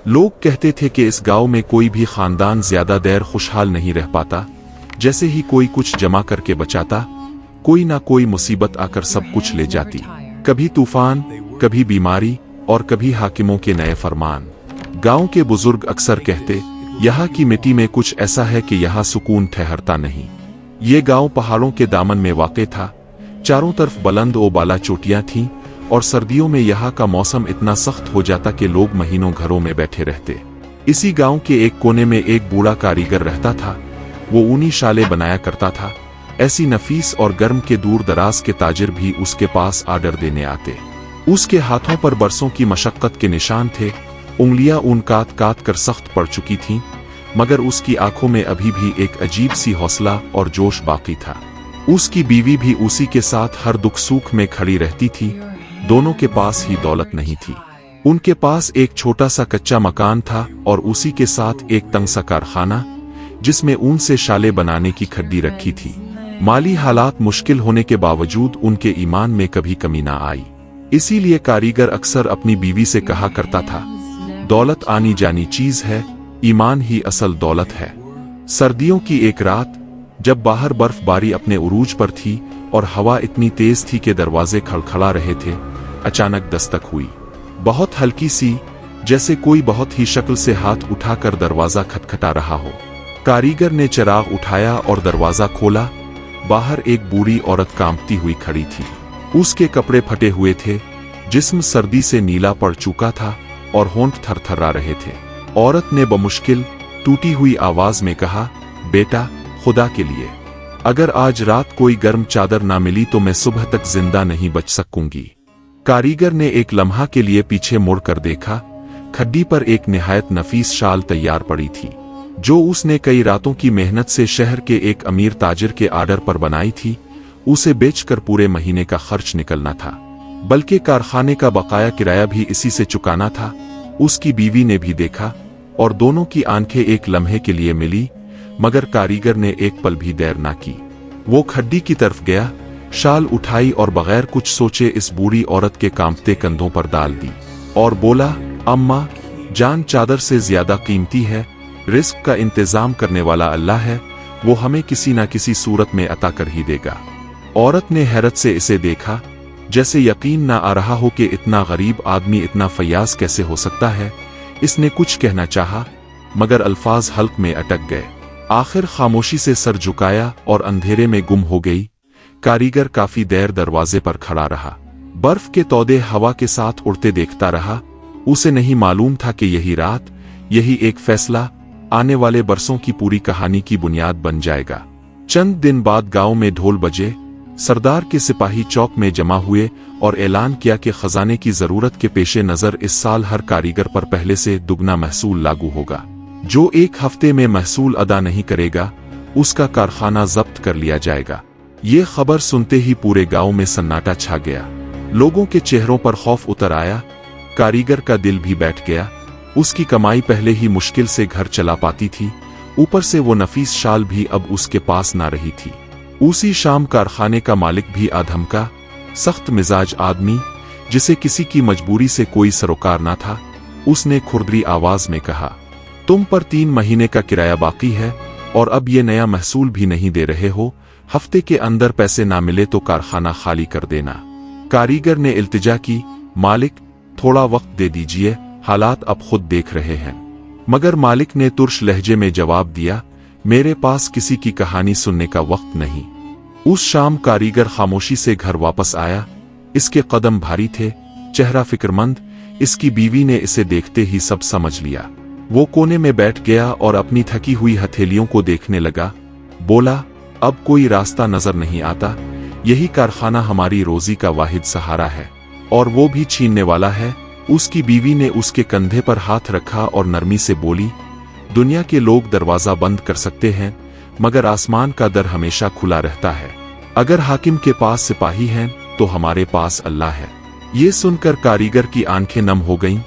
लोग कहते थे कि इस गांव में कोई भी खानदान ज्यादा देर खुशहाल नहीं रह पाता, जैसे ही कोई कुछ जमा करके बचाता, कोई ना कोई मुसीबत आकर सब कुछ ले जाती। कभी तूफान, कभी बीमारी और कभी हाकिमों के नए फरमान। गांव के बुजुर्ग अक्सर कहते, यहाँ की मिट्टी में कुछ ऐसा है कि यहाँ सुकून ठहरता नहीं। ये गांव पहाड़ों के दामन में वाक़ था, चारों तरफ बुलंद ओ बाला चोटियां थीं और सर्दियों में यहाँ का मौसम इतना सख्त हो जाता कि लोग महीनों घरों में बैठे रहते। इसी गांव के एक कोने में एक बूढ़ा कारीगर रहता था। वो ऊनी शाले बनाया करता था। ऐसी नफीस और गर्म के दूर दराज के ताजिर भी उसके पास आर्डर देने आते। उसके हाथों पर बरसों की मशक्कत के निशान थे। उंगलियां ऊन काट काट कर सख्त पड़ चुकी थीं, मगर उसकी आंखों में अभी भी एक अजीब सी हौसला और जोश बाकी था। उसकी बीवी भी उसी के साथ हर दुख सुख में खड़ी रहती थी। दोनों के पास ही दौलत नहीं थी। उनके पास एक छोटा सा कच्चा मकान था और उसी के साथ एक तंग सा कारखाना, जिसमें ऊन से शाले बनाने की खड्डी रखी थी। माली हालात मुश्किल होने के बावजूद उनके ईमान में कभी कमी ना आई। इसीलिए कारीगर अक्सर अपनी बीवी से कहा करता था, दौलत आनी जानी चीज है, ईमान ही असल दौलत है। सर्दियों की एक रात, जब बाहर बर्फबारी अपने उरूज पर थी और हवा इतनी तेज थी कि दरवाजे खड़खड़ा रहे थे, अचानक दस्तक हुई। बहुत हल्की सी, जैसे कोई बहुत ही शक्ल से हाथ उठाकर दरवाजा खटखटा रहा हो। कारीगर ने चिराग उठाया और दरवाजा खोला। बाहर एक बूढ़ी औरत कांपती हुई खड़ी थी। उसके कपड़े फटे हुए थे, जिस्म सर्दी से नीला पड़ चुका था और होंठ थरथरा रहे थे। औरत ने बमुश्किल टूटी हुई आवाज में कहा, बेटा, खुदा के लिए, अगर आज रात कोई गर्म चादर ना मिली तो मैं सुबह तक जिंदा नहीं बच सकूंगी। कारीगर ने एक लम्हा के लिए पीछे मुड़कर देखा। खड्डी पर एक निहायत नफीस शाल तैयार पड़ी थी, जो उसने कई रातों की मेहनत से शहर के एक अमीर ताजिर के आर्डर पर बनाई थी। उसे बेचकर पूरे महीने का खर्च निकलना था, बल्कि कारखाने का बकाया किराया भी इसी से चुकाना था। उसकी बीवी ने भी देखा और दोनों की आंखें एक लम्हे के लिए मिली, मगर कारीगर ने एक पल भी देर ना की। वो खड्डी की तरफ गया, शाल उठाई और बगैर कुछ सोचे इस बूढ़ी औरत के कांपते कंधों पर डाल दी और बोला, अम्मा जान चादर से ज्यादा कीमती है। रिस्क का इंतजाम करने वाला अल्लाह है, वो हमें किसी ना किसी सूरत में अता कर ही देगा। औरत ने हैरत से इसे देखा, जैसे यकीन ना आ रहा हो कि इतना गरीब आदमी इतना फयाज कैसे हो सकता है। इसने कुछ कहना चाहा, मगर अल्फाज हल्क में अटक गए। आखिर खामोशी से सर झुकाया और अंधेरे में गुम हो गई। कारीगर काफी देर दरवाजे पर खड़ा रहा। बर्फ के तौदे हवा के साथ उड़ते देखता रहा। उसे नहीं मालूम था कि यही रात, यही एक फैसला आने वाले बरसों की पूरी कहानी की बुनियाद बन जाएगा। चंद दिन बाद गांव में ढोल बजे। सरदार के सिपाही चौक में जमा हुए और ऐलान किया कि खजाने की जरूरत के पेशे नजर इस साल हर कारीगर पर पहले से दुगना महसूल लागू होगा। जो एक हफ्ते में महसूल अदा नहीं करेगा, उसका कारखाना जब्त कर लिया जाएगा। ये खबर सुनते ही पूरे गांव में सन्नाटा छा गया। लोगों के चेहरों पर खौफ उतर आया। कारीगर का दिल भी बैठ गया। उसकी कमाई पहले ही मुश्किल से घर चला पाती थी, ऊपर से वो नफीस शाल भी अब उसके पास ना रही थी। उसी शाम कारखाने का मालिक भी आधमका, सख्त मिजाज आदमी, जिसे किसी की मजबूरी से कोई सरोकार ना था। उसने खुरदरी आवाज में कहा, तुम पर 3 महीने का किराया बाकी है और अब ये नया महसूल भी नहीं दे रहे हो। हफ्ते के अंदर पैसे ना मिले तो कारखाना खाली कर देना। कारीगर ने इल्तिजा की, मालिक थोड़ा वक्त दे दीजिए, हालात अब खुद देख रहे हैं। मगर मालिक ने तुर्श लहजे में जवाब दिया, मेरे पास किसी की कहानी सुनने का वक्त नहीं। उस शाम कारीगर खामोशी से घर वापस आया। इसके कदम भारी थे, चेहरा फिक्रमंद। इसकी बीवी ने इसे देखते ही सब समझ लिया। वो कोने में बैठ गया और अपनी थकी हुई हथेलियों को देखने लगा। बोला, अब कोई रास्ता नजर नहीं आता। यही कारखाना हमारी रोजी का वाहिद सहारा है और वो भी छीनने वाला है। उसकी बीवी ने उसके कंधे पर हाथ रखा और नरमी से बोली, दुनिया के लोग दरवाजा बंद कर सकते हैं, मगर आसमान का दर हमेशा खुला रहता है। अगर हाकिम के पास सिपाही हैं तो हमारे पास अल्लाह है। ये सुनकर कारीगर की आंखें नम हो गईं।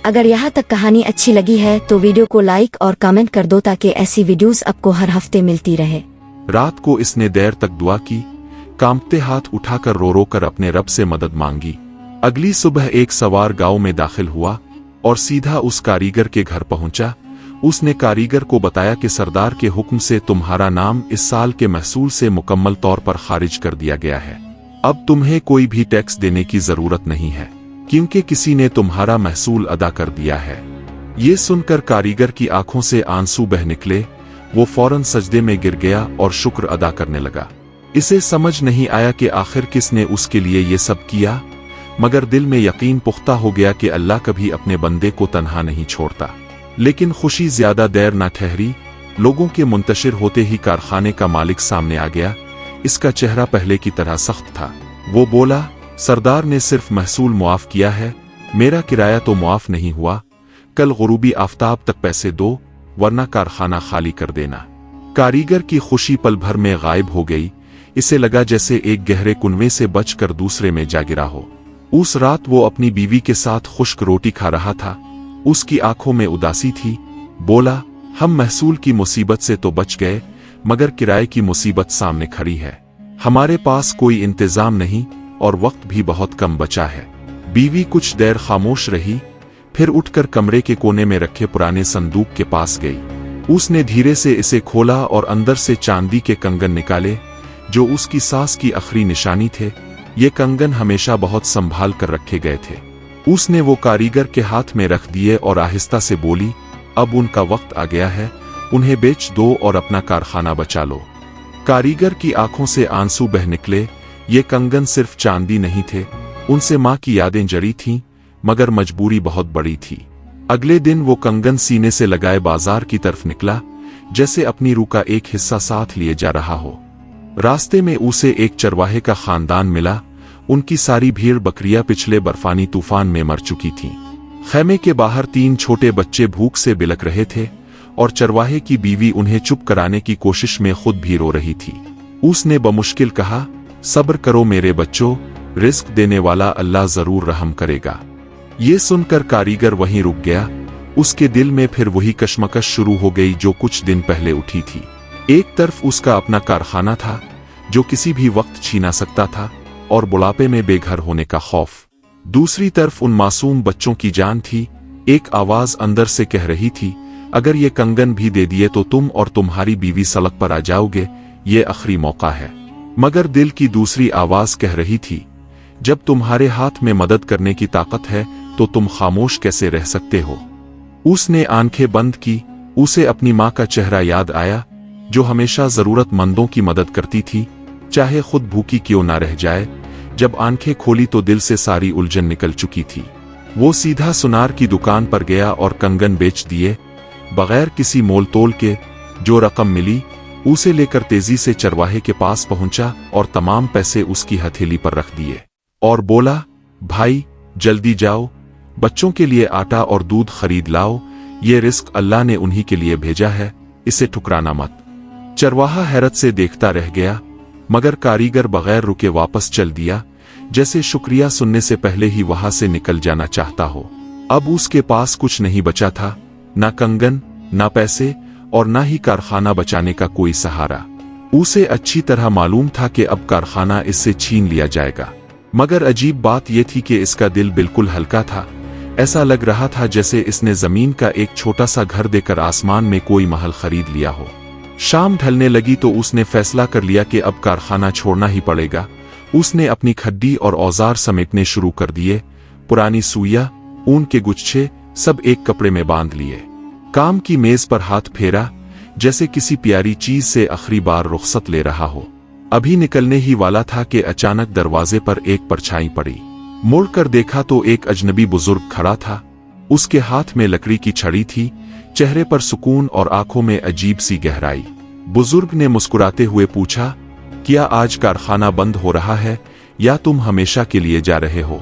अगर यहाँ तक कहानी अच्छी लगी है तो वीडियो को लाइक और कमेंट कर दो ताकि ऐसी वीडियोस आपको हर हफ्ते मिलती रहे। रात को इसने देर तक दुआ की, कांपते हाथ उठाकर रो रो कर अपने रब से मदद मांगी। अगली सुबह एक सवार गांव में दाखिल हुआ। और सीधा उस कारीगर के घर पहुंचा। उसने कारीगर को बताया कि सरदार के हुक्म से तुम्हारा नाम इस साल के महसूल से मुकम्मल तौर पर खारिज कर दिया गया है। अब तुम्हें कोई भी टैक्स देने की जरूरत नहीं है, क्योंकि किसी ने तुम्हारा महसूल अदा कर दिया है। ये सुनकर कारीगर की आंखों से आंसू बह निकले। वो फौरन सजदे में गिर गया और शुक्र अदा करने लगा। इसे समझ नहीं आया कि आखिर किसने उसके लिए ये सब किया, मगर दिल में यकीन पुख्ता हो गया कि अल्लाह कभी अपने बंदे को तन्हा नहीं छोड़ता। लेकिन खुशी ज्यादा देर न ठहरी। लोगों के मुंतशिर होते ही कारखाने का मालिक सामने आ गया। इसका चेहरा पहले की तरह सख्त था। वो बोला, सरदार ने सिर्फ महसूल मुआफ किया है, मेरा किराया तो मुआफ नहीं हुआ। कल गुरूबी आफताब तक पैसे दो, वरना कारखाना खाली कर देना। कारीगर की खुशी पल भर में गायब हो गई। इसे लगा जैसे एक गहरे कुनवे से बचकर दूसरे में जा गिरा हो। उस रात वो अपनी बीवी के साथ खुश्क रोटी खा रहा था। उसकी आंखों में उदासी थी। बोला, हम महसूल की मुसीबत से तो बच गए, मगर किराए की मुसीबत सामने खड़ी है। हमारे पास कोई इंतजाम नहीं और वक्त भी बहुत कम बचा है। बीवी कुछ देर खामोश रही, फिर उठकर कमरे के कोने में रखे पुराने संदूक के पास गई। उसने धीरे से इसे खोला और अंदर से चांदी के कंगन निकाले, जो उसकी सास की आखिरी निशानी थे। ये कंगन हमेशा बहुत संभाल कर रखे गए थे। उसने वो कारीगर के हाथ में रख दिए और आहिस्ता से बोली, अब उनका वक्त आ गया है, उन्हें बेच दो और अपना कारखाना बचा लो। कारीगर की आंखों से आंसू बह निकले। ये कंगन सिर्फ चांदी नहीं थे, उनसे माँ की यादें जड़ी थीं, मगर मजबूरी बहुत बड़ी थी। अगले दिन वो कंगन सीने से लगाए बाजार की तरफ निकला, जैसे अपनी रूह का एक हिस्सा साथ लिए जा रहा हो। रास्ते में उसे एक चरवाहे का खानदान मिला। उनकी सारी भीड़ बकरियां पिछले बर्फानी तूफान में मर चुकी थीं। खैमे के बाहर 3 छोटे बच्चे भूख से बिलक रहे थे और चरवाहे की बीवी उन्हें चुप कराने की कोशिश में खुद भी रो रही थी। उसने बमुश्किल कहा, सब्र करो मेरे बच्चों, रिस्क देने वाला अल्लाह जरूर रहम करेगा। ये सुनकर कारीगर वहीं रुक गया। उसके दिल में फिर वही कश्मकश शुरू हो गई जो कुछ दिन पहले उठी थी। एक तरफ उसका अपना कारखाना था, जो किसी भी वक्त छीना सकता था, और बुढ़ापे में बेघर होने का खौफ। दूसरी तरफ उन मासूम बच्चों की जान थी। एक आवाज अंदर से कह रही थी, अगर ये कंगन भी दे दिए तो तुम और तुम्हारी बीवी सड़क पर आ जाओगे, ये आखिरी मौका है। मगर दिल की दूसरी आवाज कह रही थी, जब तुम्हारे हाथ में मदद करने की ताकत है तो तुम खामोश कैसे रह सकते हो। उसने आंखें बंद की। उसे अपनी माँ का चेहरा याद आया, जो हमेशा जरूरतमंदों की मदद करती थी, चाहे खुद भूखी क्यों ना रह जाए। जब आंखें खोली तो दिल से सारी उलझन निकल चुकी थी। वो सीधा सुनार की दुकान पर गया और कंगन बेच दिए, बगैर किसी मोल तोल के। जो रकम मिली उसे लेकर तेजी से चरवाहे के पास पहुंचा और तमाम पैसे उसकी हथेली पर रख दिए और बोला, भाई जल्दी जाओ, बच्चों के लिए आटा और दूध खरीद लाओ। ये रिस्क अल्लाह ने उन्हीं के लिए भेजा है, इसे ठुकराना मत। चरवाहा हैरत से देखता रह गया, मगर कारीगर बगैर रुके वापस चल दिया, जैसे शुक्रिया सुनने से पहले ही वहां से निकल जाना चाहता हो। अब उसके पास कुछ नहीं बचा था, ना कंगन, ना पैसे और ना ही कारखाना बचाने का कोई सहारा। उसे अच्छी तरह मालूम था कि अब कारखाना इससे छीन लिया जाएगा। मगर अजीब बात यह थी कि इसका दिल बिल्कुल हल्का था। ऐसा लग रहा था जैसे इसने जमीन का एक छोटा सा घर देकर आसमान में कोई महल खरीद लिया हो। शाम ढलने लगी तो उसने फैसला कर लिया कि अब कारखाना छोड़ना ही पड़ेगा। उसने अपनी खड्डी और औजार समेटने शुरू कर दिए। पुरानी सुइयां, ऊन के गुच्छे सब एक कपड़े में बांध लिए। काम की मेज पर हाथ फेरा, जैसे किसी प्यारी चीज से आखिरी बार रुखसत ले रहा हो। अभी निकलने ही वाला था कि अचानक दरवाजे पर एक परछाई पड़ी। मुड़कर देखा तो एक अजनबी बुजुर्ग खड़ा था। उसके हाथ में लकड़ी की छड़ी थी, चेहरे पर सुकून और आंखों में अजीब सी गहराई। बुजुर्ग ने मुस्कुराते हुए पूछा, क्या आज कारखाना बंद हो रहा है या तुम हमेशा के लिए जा रहे हो?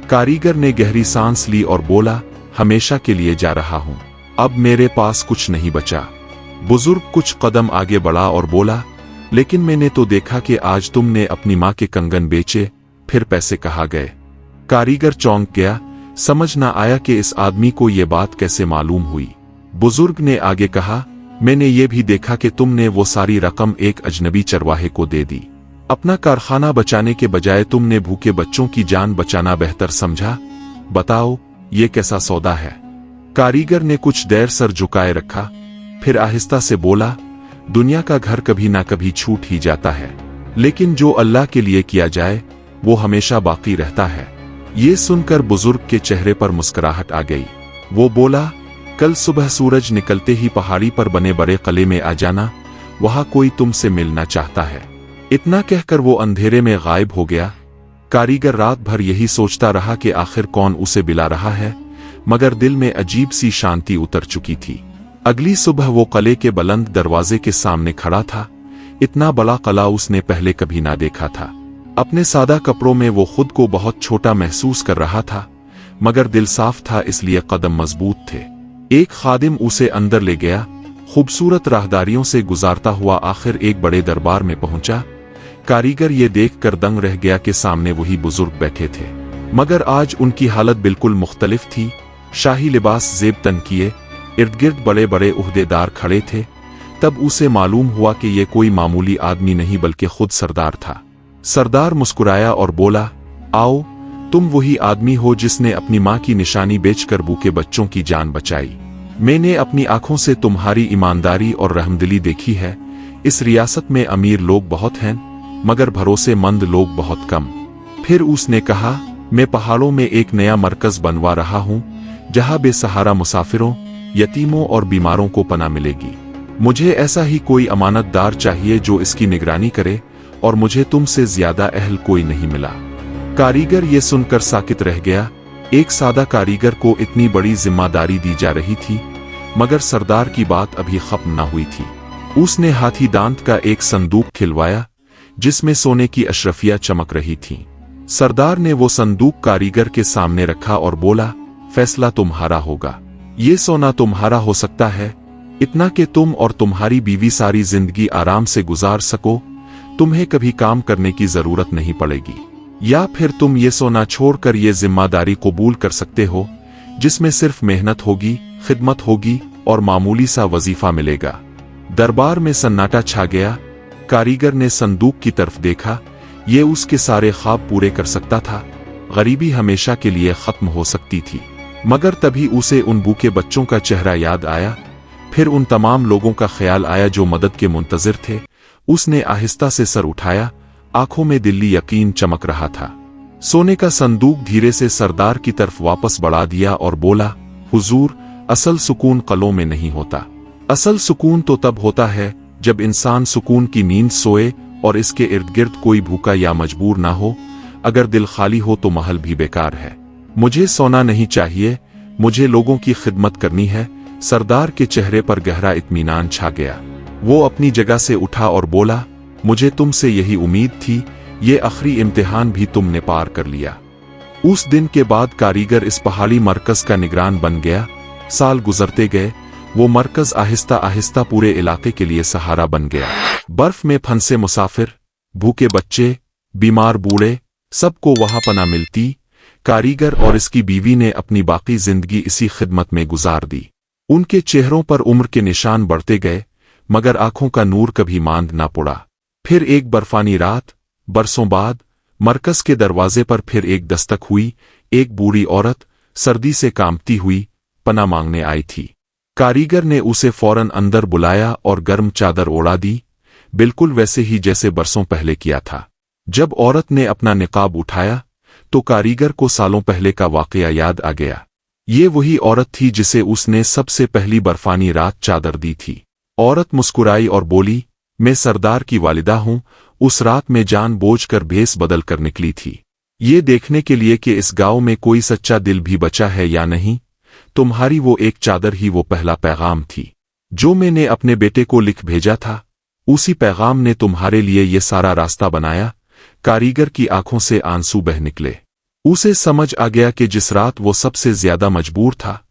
कारीगर ने गहरी सांस ली और बोला, हमेशा के लिए जा रहा हूं, अब मेरे पास कुछ नहीं बचा। बुजुर्ग कुछ कदम आगे बढ़ा और बोला, लेकिन मैंने तो देखा कि आज तुमने अपनी माँ के कंगन बेचे, फिर पैसे कहाँ गए? कारीगर चौंक गया, समझ ना आया कि इस आदमी को ये बात कैसे मालूम हुई। बुजुर्ग ने आगे कहा, मैंने ये भी देखा कि तुमने वो सारी रकम एक अजनबी चरवाहे को दे दी। अपना कारखाना बचाने के बजाय तुमने भूखे बच्चों की जान बचाना बेहतर समझा। बताओ, ये कैसा सौदा है? कारीगर ने कुछ देर सर झुकाए रखा, फिर आहिस्ता से बोला, दुनिया का घर कभी ना कभी छूट ही जाता है, लेकिन जो अल्लाह के लिए किया जाए वो हमेशा बाकी रहता है। ये सुनकर बुजुर्ग के चेहरे पर मुस्कुराहट आ गई। वो बोला, कल सुबह सूरज निकलते ही पहाड़ी पर बने बड़े किले में आ जाना, वहां कोई तुमसे मिलना चाहता है। इतना कहकर वो अंधेरे में गायब हो गया। कारीगर रात भर यही सोचता रहा कि आखिर कौन उसे बुला रहा है, मगर दिल में अजीब सी शांति उतर चुकी थी। अगली सुबह वो किले के बुलंद दरवाजे के सामने खड़ा था। इतना बड़ा किला उसने पहले कभी ना देखा था। अपने सादा कपड़ों में वो खुद को बहुत छोटा महसूस कर रहा था, मगर दिल साफ था, इसलिए कदम मजबूत थे। एक खादिम उसे अंदर ले गया। खूबसूरत राहदारियों से गुजारता हुआ आखिर एक बड़े दरबार में पहुंचा। कारीगर ये देखकर दंग रह गया कि सामने वही बुजुर्ग बैठे थे, मगर आज उनकी हालत बिल्कुल मुख्तलिफ थी। शाही लिबास जेब तन किए, इर्द गिर्द बड़े बड़े उहदेदार खड़े थे। तब उसे मालूम हुआ कि ये कोई मामूली आदमी नहीं बल्कि खुद सरदार था। सरदार मुस्कुराया और बोला, आओ, तुम वही आदमी हो जिसने अपनी माँ की निशानी बेचकर भूखे बच्चों की जान बचाई। मैंने अपनी आंखों से तुम्हारी ईमानदारी और रहमदिली देखी है। इस रियासत में अमीर लोग बहुत हैं, मगर भरोसेमंद लोग बहुत कम। फिर उसने कहा, मैं पहाड़ों में एक नया मरकज बनवा रहा हूँ, जहाँ बेसहारा मुसाफिरों, यतीमों और बीमारों को पनाह मिलेगी। मुझे ऐसा ही कोई अमानतदार चाहिए जो इसकी निगरानी करे, और मुझे तुमसे ज्यादा अहल कोई नहीं मिला। कारीगर ये सुनकर साकित रह गया। एक सादा कारीगर को इतनी बड़ी जिम्मेदारी दी जा रही थी, मगर सरदार की बात अभी खत्म न हुई थी। उसने हाथी दांत का एक संदूक खिलवाया, जिसमें सोने की अशरफियां चमक रही थीं। सरदार ने वो संदूक कारीगर के सामने रखा और बोला, फैसला तुम्हारा होगा। ये सोना तुम्हारा हो सकता है, इतना कि तुम और तुम्हारी बीवी सारी जिंदगी आराम से गुजार सको, तुम्हें कभी काम करने की जरूरत नहीं पड़ेगी। या फिर तुम ये सोना छोड़कर ये जिम्मेदारी कबूल कर सकते हो, जिसमें सिर्फ मेहनत होगी, खिदमत होगी और मामूली सा वजीफा मिलेगा। दरबार में सन्नाटा छा गया। कारीगर ने संदूक की तरफ देखा। ये उसके सारे ख्वाब पूरे कर सकता था। गरीबी हमेशा के लिए खत्म हो सकती थी, मगर तभी उसे उन भूखे बच्चों का चेहरा याद आया। फिर उन तमाम लोगों का ख्याल आया जो मदद के मुंतजिर थे। उसने आहिस्ता से सर उठाया, आंखों में दिल्ली यकीन चमक रहा था। सोने का संदूक धीरे से सरदार की तरफ वापस बढ़ा दिया और बोला, हुजूर, असल सुकून कलों में नहीं होता। असल सुकून तो तब होता है जब इंसान सुकून की नींद सोए और इसके इर्द गिर्द कोई भूखा या मजबूर ना हो। अगर दिल खाली हो तो महल भी बेकार है। मुझे सोना नहीं चाहिए, मुझे लोगों की खिदमत करनी है। सरदार के चेहरे पर गहरा इत्मीनान छा गया। वो अपनी जगह से उठा और बोला, मुझे तुमसे यही उम्मीद थी, ये आखिरी इम्तिहान भी तुमने पार कर लिया। उस दिन के बाद कारीगर इस पहाड़ी मरकज का निगरान बन गया। साल गुजरते गए, वो मरकज आहिस्ता आहिस्ता पूरे इलाके के लिए सहारा बन गया। बर्फ में फंसे मुसाफिर, भूखे बच्चे, बीमार बूढ़े, सबको वहां पनाह मिलती। कारीगर और इसकी बीवी ने अपनी बाकी जिंदगी इसी खिदमत में गुजार दी। उनके चेहरों पर उम्र के निशान बढ़ते गए, मगर आंखों का नूर कभी मांद ना पड़ा। फिर एक बर्फानी रात, बरसों बाद, मरकज के दरवाजे पर फिर एक दस्तक हुई। एक बूढ़ी औरत सर्दी से कांपती हुई पनाह मांगने आई थी। कारीगर ने उसे फौरन अंदर बुलाया और गर्म चादर ओढ़ा दी, बिल्कुल वैसे ही जैसे बरसों पहले किया था। जब औरत ने अपना निकाब उठाया तो कारीगर को सालों पहले का वाकया याद आ गया। ये वही औरत थी जिसे उसने सबसे पहली बर्फानी रात चादर दी थी। औरत मुस्कुराई और बोली, मैं सरदार की वालिदा हूं। उस रात में जानबूझकर भेस बदल कर निकली थी, ये देखने के लिए कि इस गांव में कोई सच्चा दिल भी बचा है या नहीं। तुम्हारी वो एक चादर ही वो पहला पैगाम थी जो मैंने अपने बेटे को लिख भेजा था। उसी पैगाम ने तुम्हारे लिए ये सारा रास्ता बनाया। कारीगर की आंखों से आंसू बह निकले। उसे समझ आ गया कि जिस रात वो सबसे ज्यादा मजबूर था,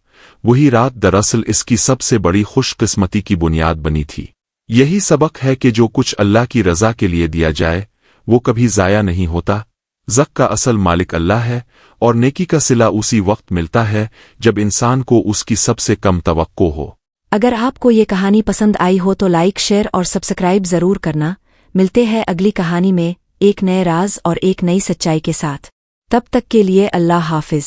वही रात दरअसल इसकी सबसे बड़ी खुशकिस्मती की बुनियाद बनी थी। यही सबक है कि जो कुछ अल्लाह की रजा के लिए दिया जाए वो कभी जाया नहीं होता। ज़क का असल मालिक अल्लाह है और नेकी का सिला उसी वक्त मिलता है जब इंसान को उसकी सबसे कम तवक्को हो। अगर आपको ये कहानी पसंद आई हो तो लाइक, शेयर और सब्सक्राइब जरूर करना। मिलते हैं अगली कहानी में एक नए राज और एक नई सच्चाई के साथ। तब तक के लिए अल्लाह हाफिज।